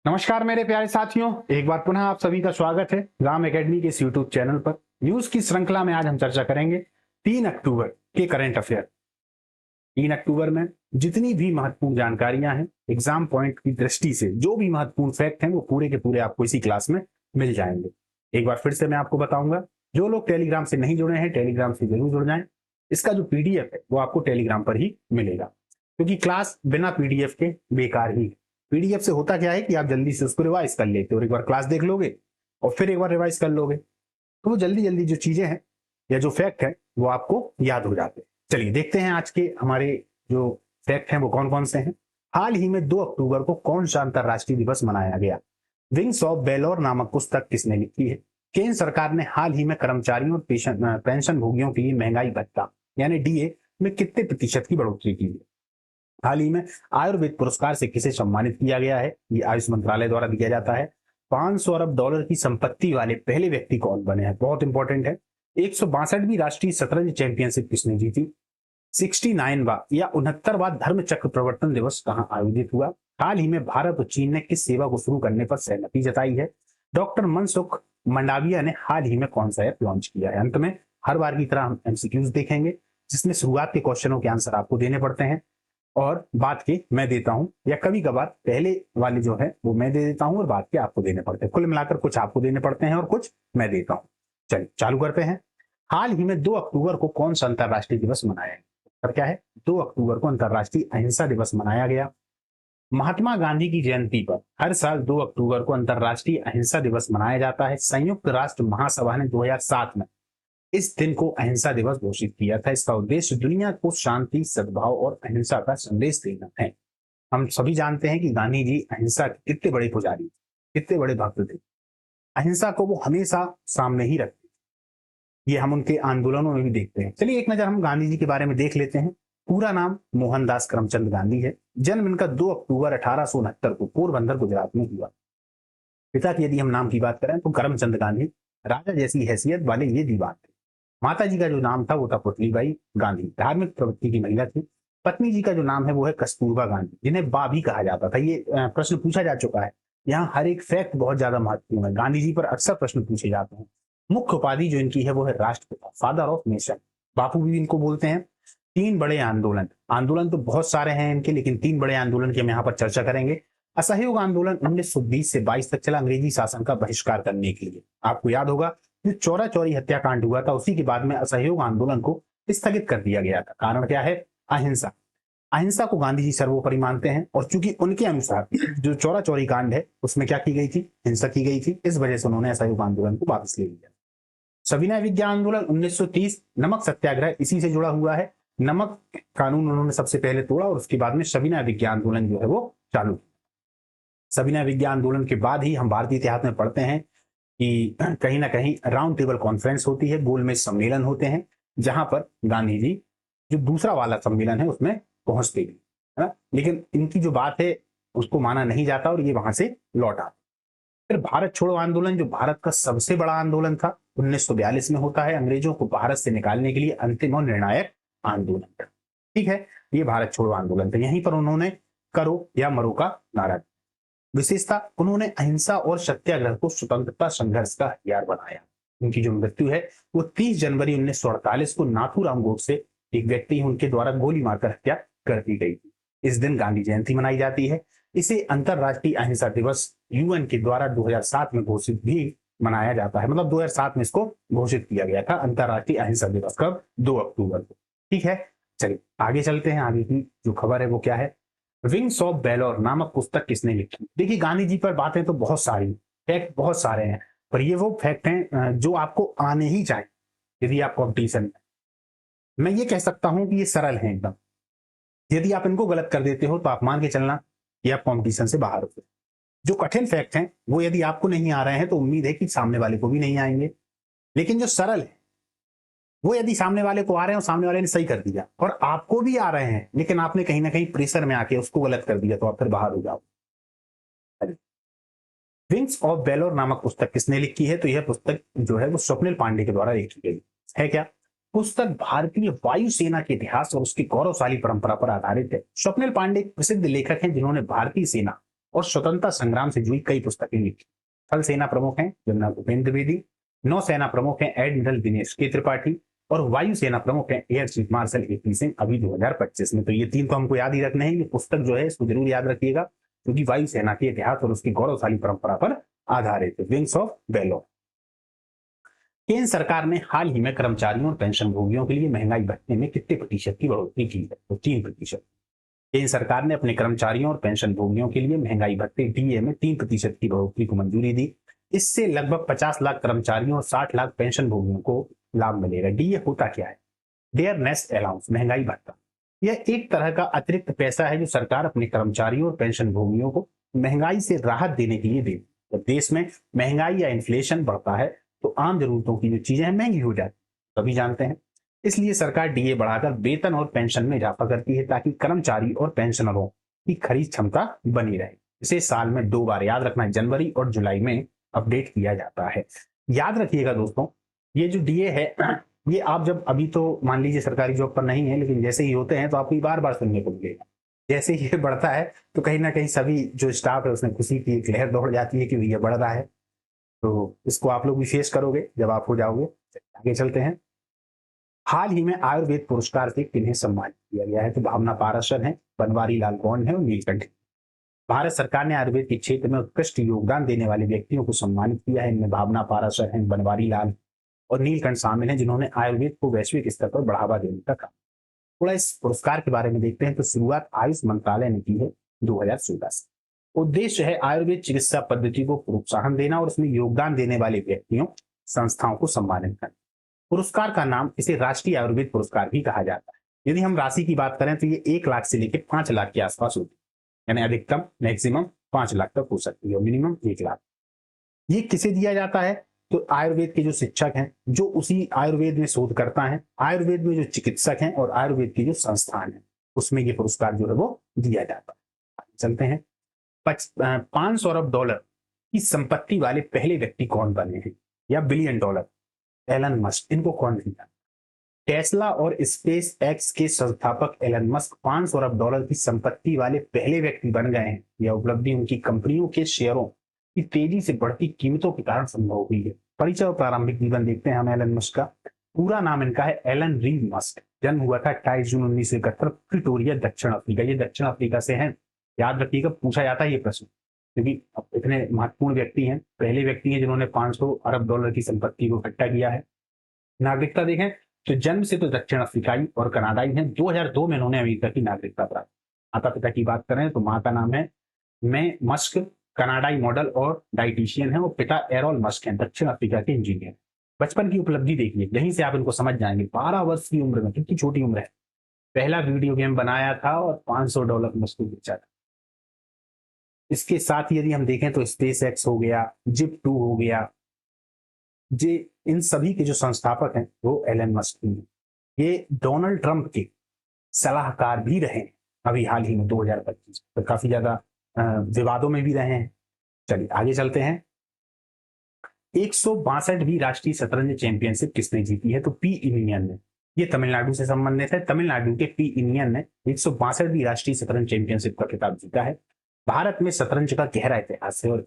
नमस्कार मेरे प्यारे साथियों, एक बार पुनः आप सभी का स्वागत है राम एकेडमी के इस यूट्यूब चैनल पर। न्यूज की श्रृंखला में आज हम चर्चा करेंगे 3 अक्टूबर के करंट अफेयर। 3 अक्टूबर में जितनी भी महत्वपूर्ण जानकारियां हैं एग्जाम पॉइंट की दृष्टि से, जो भी महत्वपूर्ण फैक्ट हैं वो पूरे के पूरे आपको इसी क्लास में मिल जाएंगे। एक बार फिर से मैं आपको बताऊंगा, जो लोग टेलीग्राम से नहीं जुड़े हैं टेलीग्राम से जरूर जुड़ जाएं। इसका जो पीडीएफ है वो आपको टेलीग्राम पर ही मिलेगा, क्योंकि क्लास बिना पीडीएफ के बेकार ही है। पीडीएफ से होता क्या है कि आप जल्दी से उसको रिवाइज कर लेते हो और एक बार क्लास देख लोगे और फिर एक बार रिवाइज कर लोगे तो वो जल्दी जल्दी जो चीजें हैं या जो फैक्ट है वो आपको याद हो जाते हैं। चलिए देखते हैं आज के हमारे जो फैक्ट हैं वो कौन कौन से हैं। हाल ही में 2 अक्टूबर को कौन सा अंतरराष्ट्रीय दिवस मनाया गया? विंग्स ऑफ बेलोर नामक पुस्तक किसने लिखी है? केंद्र सरकार ने हाल ही में कर्मचारियों और पेंशन भोगियों के लिए महंगाई भत्ता यानी डीए में कितने प्रतिशत की बढ़ोतरी की है? हाल ही में आयुर्वेद पुरस्कार से किसे सम्मानित किया गया है? ये आयुष मंत्रालय द्वारा दिया जाता है। 500 अरब डॉलर की संपत्ति वाले पहले व्यक्ति कौन बने हैं? बहुत इंपॉर्टेंट है। 162वीं राष्ट्रीय शतरंज चैंपियनशिप किसने जीती? 69वां या 69वां धर्म चक्र प्रवर्तन दिवस कहां आयोजित हुआ? हाल ही में भारत और चीन ने किस सेवा को शुरू करने पर सहमति जताई है? डॉक्टर मनसुख मंडाविया ने हाल ही में कौन सा ऐप लॉन्च किया है? अंत में हर बार की तरह हम एमसीक्यूज देखेंगे, जिसमें शुरुआत के क्वेश्चनों के आंसर आपको देने पड़ते हैं और बाद के मैं देता हूं, या कभी कभार पहले वाले जो है वो मैं दे देता हूं और बाद के आपको देने पड़ते हैं। कुल मिलाकर कुछ आपको देने पड़ते हैं और कुछ मैं देता हूं। चलिए चालू करते हैं। हाल ही में 2 अक्टूबर को कौन सा अंतरराष्ट्रीय दिवस मनाया गया? उत्तर क्या है? 2 अक्टूबर को अंतरराष्ट्रीय अहिंसा दिवस मनाया गया। महात्मा गांधी की जयंती पर हर साल 2 अक्टूबर को अंतरराष्ट्रीय अहिंसा दिवस मनाया जाता है। संयुक्त राष्ट्र महासभा ने 2007 में इस दिन को अहिंसा दिवस घोषित किया था। इसका उद्देश्य दुनिया को शांति, सद्भाव और अहिंसा का संदेश देना है। हम सभी जानते हैं कि गांधी जी अहिंसा के कितने बड़े पुजारी, कितने बड़े भक्त थे। अहिंसा को वो हमेशा सामने ही रखते, ये हम उनके आंदोलनों में भी देखते हैं। चलिए एक नजर हम गांधी जी के बारे में देख लेते हैं। पूरा नाम मोहनदास करमचंद गांधी है। जन्म इनका 2 अक्टूबर 1869 को पोरबंदर गुजरात में हुआ। पिता की यदि हम नाम की बात करें तो करमचंद गांधी राजा जैसी हैसियत वाले ये दीवान थे। माता जी का जो नाम था वो था पुतलीबाई गांधी, धार्मिक प्रवृत्ति की महिला थी। पत्नी जी का जो नाम है वो है कस्तूरबा गांधी, जिन्हें बा भी कहा जाता था। ये प्रश्न पूछा जा चुका है। यहाँ हर एक फैक्ट बहुत ज्यादा महत्वपूर्ण है। गांधी जी पर अक्सर प्रश्न पूछे जाते हैं। मुख्य उपाधि जो इनकी है वो है राष्ट्रपिता, फादर ऑफ नेशन। बापू भी इनको बोलते हैं। 3 बड़े आंदोलन, आंदोलन तो बहुत सारे हैं इनके, लेकिन 3 बड़े आंदोलन की हम यहाँ पर चर्चा करेंगे। असहयोग आंदोलन 1920 से 22 तक चला, अंग्रेजी शासन का बहिष्कार करने के लिए। आपको याद होगा जो चौरा चौरी हत्याकांड हुआ था, उसी के बाद में असहयोग आंदोलन को स्थगित कर दिया गया था। कारण क्या है? अहिंसा। अहिंसा को गांधी जी सर्वोपरि मानते हैं और चूंकि उनके अनुसार जो चौरा चौरी कांड है उसमें क्या की गई थी? हिंसा की गई थी। इस वजह से उन्होंने असहयोग आंदोलन को वापस ले लिया। सविनय विज्ञान आंदोलन 1930, नमक सत्याग्रह इसी से जुड़ा हुआ है। नमक कानून उन्होंने सबसे पहले तोड़ा और उसके बाद में सविनय विज्ञान आंदोलन जो है वो चालू। सविनय विज्ञान आंदोलन के बाद ही हम भारतीय इतिहास में पढ़ते हैं कि कहीं ना कहीं राउंड टेबल कॉन्फ्रेंस होती है, गोलमेज सम्मेलन होते हैं, जहां पर गांधी जी जो दूसरा वाला सम्मेलन है उसमें पहुंचते भी है ना, लेकिन इनकी जो बात है उसको माना नहीं जाता और ये वहां से लौट आते। फिर भारत छोड़ो आंदोलन, जो भारत का सबसे बड़ा आंदोलन था, 1942 में होता है। अंग्रेजों को भारत से निकालने के लिए अंतिम और निर्णायक आंदोलन था। ठीक है, ये भारत छोड़ो आंदोलन था। यहीं पर उन्होंने करो या मरो का नारा। विशेषता, उन्होंने अहिंसा और सत्याग्रह को स्वतंत्रता संघर्ष का हथियार बनाया। उनकी जो मृत्यु है वो 30 जनवरी 1948 को नाथूराम गोडसे, एक व्यक्ति उनके द्वारा गोली मारकर हत्या कर दी गई थी। इस दिन गांधी जयंती मनाई जाती है। इसे अंतरराष्ट्रीय अहिंसा दिवस यूएन के द्वारा 2007 में घोषित भी मनाया जाता है। मतलब 2007 में इसको घोषित किया गया था अंतरराष्ट्रीय अहिंसा दिवस। कब? 2 अक्टूबर को। ठीक है, चलिए आगे चलते हैं। आगे की जो खबर है वो क्या है? विंग्स ऑफ बेलोर नामक पुस्तक किसने लिखी? देखिए गांधी जी पर बातें तो बहुत सारी, फैक्ट बहुत सारे हैं, पर ये वो फैक्ट हैं जो आपको आने ही चाहिए यदि आप कॉम्पिटिशन में। मैं ये कह सकता हूं कि ये सरल है एकदम। यदि आप इनको गलत कर देते हो तो आप मान के चलना कि आप कॉम्पिटिशन से बाहर हो। जो कठिन फैक्ट हैं वो यदि आपको नहीं आ रहे हैं तो उम्मीद है कि सामने वाले को भी नहीं आएंगे, लेकिन जो सरल है वो यदि सामने वाले को आ रहे हैं और सामने वाले ने सही कर दिया और आपको भी आ रहे हैं, लेकिन आपने कहीं ना कहीं प्रेशर में आके उसको गलत कर दिया, तो आप फिर बाहर हो जाओ। विंग्स ऑफ बेलोर नामक पुस्तक किसने लिखी है? तो यह पुस्तक जो है वो स्वप्निल पांडे के द्वारा लिखी गई है। क्या पुस्तक भारतीय वायुसेना के इतिहास और उसकी गौरवशाली परंपरा पर आधारित है। स्वप्निल पांडे एक प्रसिद्ध लेखक हैं जिन्होंने भारतीय सेना और स्वतंत्रता संग्राम से जुड़ी कई पुस्तकें लिखी। थल सेना प्रमुख हैं जनरल भूपेंद्र द्विवेदी, नौसेना प्रमुख हैं एडमिरल दिनेश के त्रिपाठी और वायुसेना प्रमुख हैं air chief marshal AP. Singh अभी 2025 में। तो ये तीन तो हमको याद ही रखने हैं, ये पुस्तक जो है इसको जरूर याद रखिएगा क्योंकि वायुसेना के इतिहास और उसकी गौरवशाली परंपरा पर आधारित है। Wings of valour. केंद्र सरकार ने हाल ही में कर्मचारियों और पेंशन भोगियों के लिए महंगाई भत्ते में कितने प्रतिशत की बढ़ोतरी की है? तो 3%। केंद्र सरकार ने अपने कर्मचारियों और पेंशन भोगियों के लिए महंगाई भत्ते डीए में 3% की बढ़ोतरी को मंजूरी दी। इससे लगभग 50 लाख कर्मचारियों और 60 लाख पेंशन भोगियों को लाभ मिलेगा। डीए होता क्या है? डेयरनेस अलाउंस, महंगाई भत्ता। यह एक तरह का अतिरिक्त पैसा है जो सरकार अपने कर्मचारियों और पेंशन भोगियों को महंगाई से राहत देने के लिए देती है। जब देश में महंगाई या इन्फ्लेशन बढ़ता है तो आम जरूरतों की जो चीजें हैं महंगी हो जाती है, सभी जानते हैं। इसलिए सरकार डीए बढ़ाकर वेतन और पेंशन में इजाफा करती है ताकि कर्मचारी और पेंशनरों की खरीद क्षमता बनी रहे। इसे साल में 2 बार, याद रखना, जनवरी और जुलाई में अपडेट किया जाता है। याद रखिएगा दोस्तों, ये जो डीए है ये आप जब अभी तो मान लीजिए सरकारी जॉब पर नहीं है, लेकिन जैसे ही होते हैं तो आपको बार बार सुनने को मिलेगा। जैसे ही ये बढ़ता है तो कहीं ना कहीं सभी जो स्टाफ है उसमें खुशी की एक लहर दौड़ जाती है कि ये बढ़ रहा है। तो इसको आप लोग भी फेस करोगे जब आप हो जाओगे। आगे चलते हैं। हाल ही में आयुर्वेद पुरस्कार से किन्हें सम्मानित किया गया है? तो भावना पाराशर है, बनवारी लाल गौंड है और नीलकंठ। भारत सरकार ने आयुर्वेद के क्षेत्र में उत्कृष्ट योगदान देने वाले व्यक्तियों को सम्मानित किया है। इनमें भावना पाराशर है, बनवारी लाल और नीलकंठ शामिल हैं, जिन्होंने आयुर्वेद को वैश्विक स्तर पर बढ़ावा देने का काम। थोड़ा इस पुरस्कार के बारे में देखते हैं। तो शुरुआत आयुष मंत्रालय ने की है 2016 से। उद्देश्य है आयुर्वेद चिकित्सा पद्धति को प्रोत्साहन देना और उसमें योगदान देने वाले व्यक्तियों, संस्थाओं को सम्मानित करना। पुरस्कार का नाम इसे राष्ट्रीय आयुर्वेद पुरस्कार भी कहा जाता है। यदि हम राशि की बात करें तो ये 1 लाख से लेकर 5 लाख के आसपास होती है, यानी अधिकतम मैक्सिमम 5 लाख तक हो सकती है और मिनिमम 1 लाख। ये किसे दिया जाता है? तो आयुर्वेद के जो शिक्षक हैं, जो उसी आयुर्वेद में शोध करता है, आयुर्वेद में जो चिकित्सक हैं और आयुर्वेद की जो संस्थान है, उसमें ये पुरस्कार जो है वो दिया जाता है। चलते हैं। $500 अरब की संपत्ति वाले पहले व्यक्ति कौन बने हैं या $1 बिलियन? Elon Musk. इनको कौन नहीं जानता? टेस्ला और स्पेस एक्स के संस्थापक एलन मस्क $500 अरब की संपत्ति वाले पहले व्यक्ति बन गए हैं। यह उपलब्धि उनकी कंपनियों के शेयरों की तेजी से बढ़ती कीमतों के कारण संभव हुई है। परिचय और प्रारंभिक जीवन देखते हैं हम एलन मस्क का। पूरा नाम इनका है एलन रीव मस्क। जन्म हुआ था 28 जून 1971, प्रिटोरिया, दक्षिण अफ्रीका। ये दक्षिण अफ्रीका से हैं। याद रखिएगा, पूछा जाता है ये प्रश्न क्योंकि अब इतने महत्वपूर्ण व्यक्ति हैं, पहले व्यक्ति हैं जिन्होंने $500 अरब की संपत्ति को इकट्ठा किया है। नागरिकता देखें तो जन्म से तो दक्षिण अफ्रीकाई और कनाडाई हैं। 2002 में इन्होंने अमेरिका की नागरिकता प्राप्त। माता पिता की बात करें तो माँ का नाम है मे मस्क, कनाडाई मॉडल और डाइटिशियन है, और पिता एरोल मस्क हैं, दक्षिण अफ्रीका के इंजीनियर। बचपन की उपलब्धि देखिए, यहीं से आप इनको समझ जाएंगे। 12 वर्ष की उम्र में, कितनी छोटी उम्र है, पहला वीडियो गेम बनाया था और $500 में उसको बेचा था। इसके साथ ही यदि हम देखें तो स्पेस एक्स हो गया, जिप2 हो गया, जे इन सभी के जो संस्थापक हैं वो एलन मस्क हैं। ये डोनाल्ड ट्रंप के सलाहकार भी रहे हैं अभी हाल ही में 2025, तो काफी ज्यादा विवादों में भी रहे हैं। चलिए आगे चलते हैं। 162वीं राष्ट्रीय शतरंज चैंपियनशिप किसने जीती है? तो पी इनियन ने। ये तमिलनाडु से संबंधित है। तमिलनाडु के पी इनियन ने 162वीं राष्ट्रीय शतरंज चैंपियनशिप का खिताब जीता है। भारत में शतरंज का गहरा इतिहास है और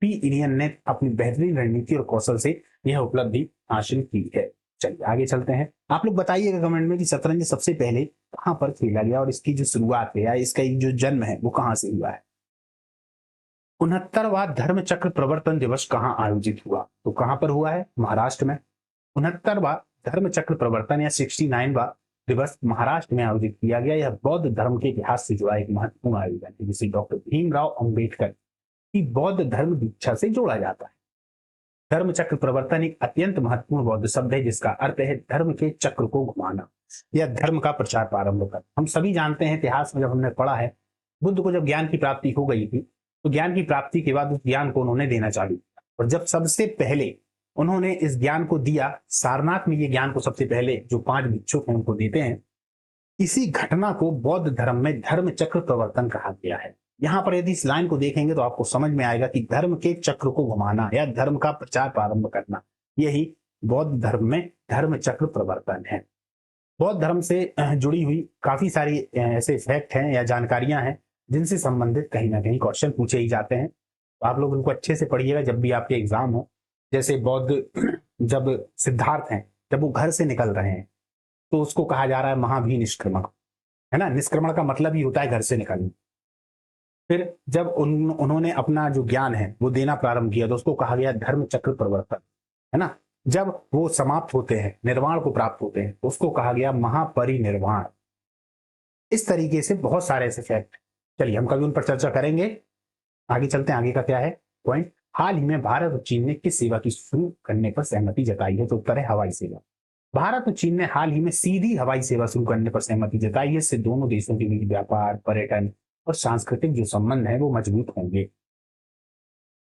पी इनियन ने अपनी बेहतरीन रणनीति और कौशल से यह उपलब्धि हासिल की है। चलिए आगे चलते हैं। आप लोग बताइएगा कमेंट में कि शतरंज सबसे पहले कहां पर खेला गया और इसकी जो शुरुआत है या इसका जो जन्म है वो कहां से हुआ है। 69वां धर्म चक्र प्रवर्तन दिवस कहां आयोजित हुआ? तो कहां पर हुआ है? महाराष्ट्र में। 69वां धर्म चक्र प्रवर्तन या 69वां दिवस महाराष्ट्र में आयोजित किया गया। यह बौद्ध धर्म के इतिहास से जुड़ा एक महत्वपूर्ण आयोजन है जिसे डॉक्टर भीमराव अंबेडकर की बौद्ध धर्म दीक्षा से जोड़ा जाता है। धर्म चक्र प्रवर्तन एक अत्यंत महत्वपूर्ण बौद्ध शब्द है जिसका अर्थ है धर्म के चक्र को घुमाना या धर्म का प्रचार प्रारंभ करना। हम सभी जानते हैं, इतिहास में जब हमने पढ़ा है, बुद्ध को जब ज्ञान की प्राप्ति हो गई थी तो ज्ञान की प्राप्ति के बाद उस ज्ञान को उन्होंने देना चालू किया, और जब सबसे पहले उन्होंने इस ज्ञान को दिया, सारनाथ में ये ज्ञान को सबसे पहले जो 5 भिक्षुक हैं उनको देते हैं। इसी घटना को बौद्ध धर्म में धर्म चक्र प्रवर्तन कहा गया है। यहां पर यदि इस लाइन को देखेंगे तो आपको समझ में आएगा कि धर्म के चक्र को घुमाना या धर्म का प्रचार प्रारंभ करना, यही बौद्ध धर्म में धर्म चक्र प्रवर्तन है। बौद्ध धर्म से जुड़ी हुई काफी सारी ऐसे फैक्ट हैं या जानकारियां हैं जिनसे संबंधित कहीं ना कहीं क्वेश्चन पूछे ही जाते हैं। तो आप लोग उनको अच्छे से पढ़िएगा जब भी आपके एग्जाम हो। जैसे बौद्ध जब सिद्धार्थ हैं, जब वो घर से निकल रहे हैं तो उसको कहा जा रहा है महाभी निष्क्रमण, है ना। निष्क्रमण का मतलब ही होता है घर से निकलना। फिर जब उन्होंने अपना जो ज्ञान है वो देना प्रारंभ किया तो उसको कहा गया धर्म चक्र प्रवर्तन, है ना। जब वो समाप्त होते हैं, निर्वाण को प्राप्त होते हैं, तो उसको कहा गया महापरिनिर्वाण। इस तरीके से बहुत सारे ऐसे फैक्ट, चलिए हम कभी उन पर चर्चा करेंगे। आगे चलते हैं, आगे का क्या है पॉइंट। हाल ही में भारत और चीन ने किस सेवा की शुरू करने पर सहमति जताई है? तो उत्तर है हवाई सेवा। भारत और चीन ने हाल ही में सीधी हवाई सेवा शुरू करने पर सहमति जताई है। इससे दोनों देशों के बीच व्यापार, पर्यटन और सांस्कृतिक जो संबंध है वो मजबूत होंगे।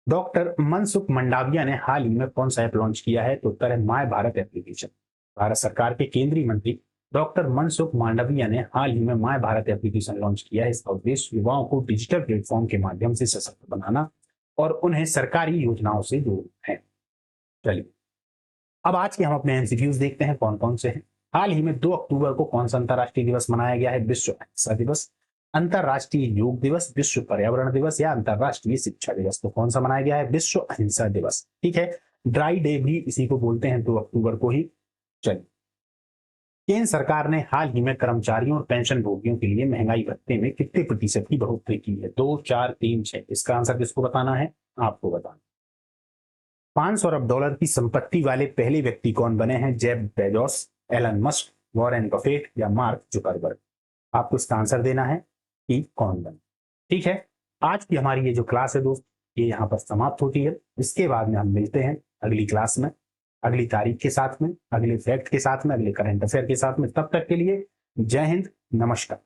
डॉक्टर मनसुख मंडाविया ने हाल ही में कौन सा ऐप लॉन्च किया है? तो उत्तर है माय भारत एप्लीकेशन। भारत सरकार के केंद्रीय मंत्री डॉक्टर मनसुख मांडविया ने हाल ही में माय भारत एप्लीकेशन लॉन्च किया है। इसका उद्देश्य युवाओं को डिजिटल प्लेटफॉर्म के माध्यम से सशक्त बनाना और उन्हें सरकारी योजनाओं से जोड़ना है। चलिए अब आज के हम अपने एमसीक्यूज देखते हैं कौन कौन से हैं। हाल ही में 2 अक्टूबर को कौन सा अंतर्राष्ट्रीय दिवस मनाया गया है? विश्व अहिंसा दिवस, अंतर्राष्ट्रीय योग दिवस, विश्व पर्यावरण दिवस या अंतर्राष्ट्रीय शिक्षा दिवस। तो कौन सा मनाया गया है? विश्व अहिंसा दिवस। ठीक है, ड्राई डे भी इसी को बोलते हैं, 2 अक्टूबर को ही। चलिए, केंद्र सरकार ने हाल ही में कर्मचारियों और पेंशन भोगियों के लिए महंगाई भत्ते में कितने प्रतिशत की बढ़ोतरी की है? 2, 4, 3, 6। इसका आंसर किसको बताना है? आपको बताना। 500 अरब डॉलर की संपत्ति वाले पहले व्यक्ति कौन बने हैं? Jeff Bezos, Elon Musk, Warren Buffett या मार्क जुकरबर्ग। आपको इसका आंसर देना है कि कौन बने। ठीक है, आज की हमारी ये जो क्लास है दोस्त, ये यहाँ पर समाप्त होती है। इसके बाद में हम मिलते हैं अगली क्लास में, अगली तारीख के साथ में, अगले फैक्ट के साथ में, अगले करंट अफेयर के साथ में। तब तक के लिए जय हिंद, नमस्कार।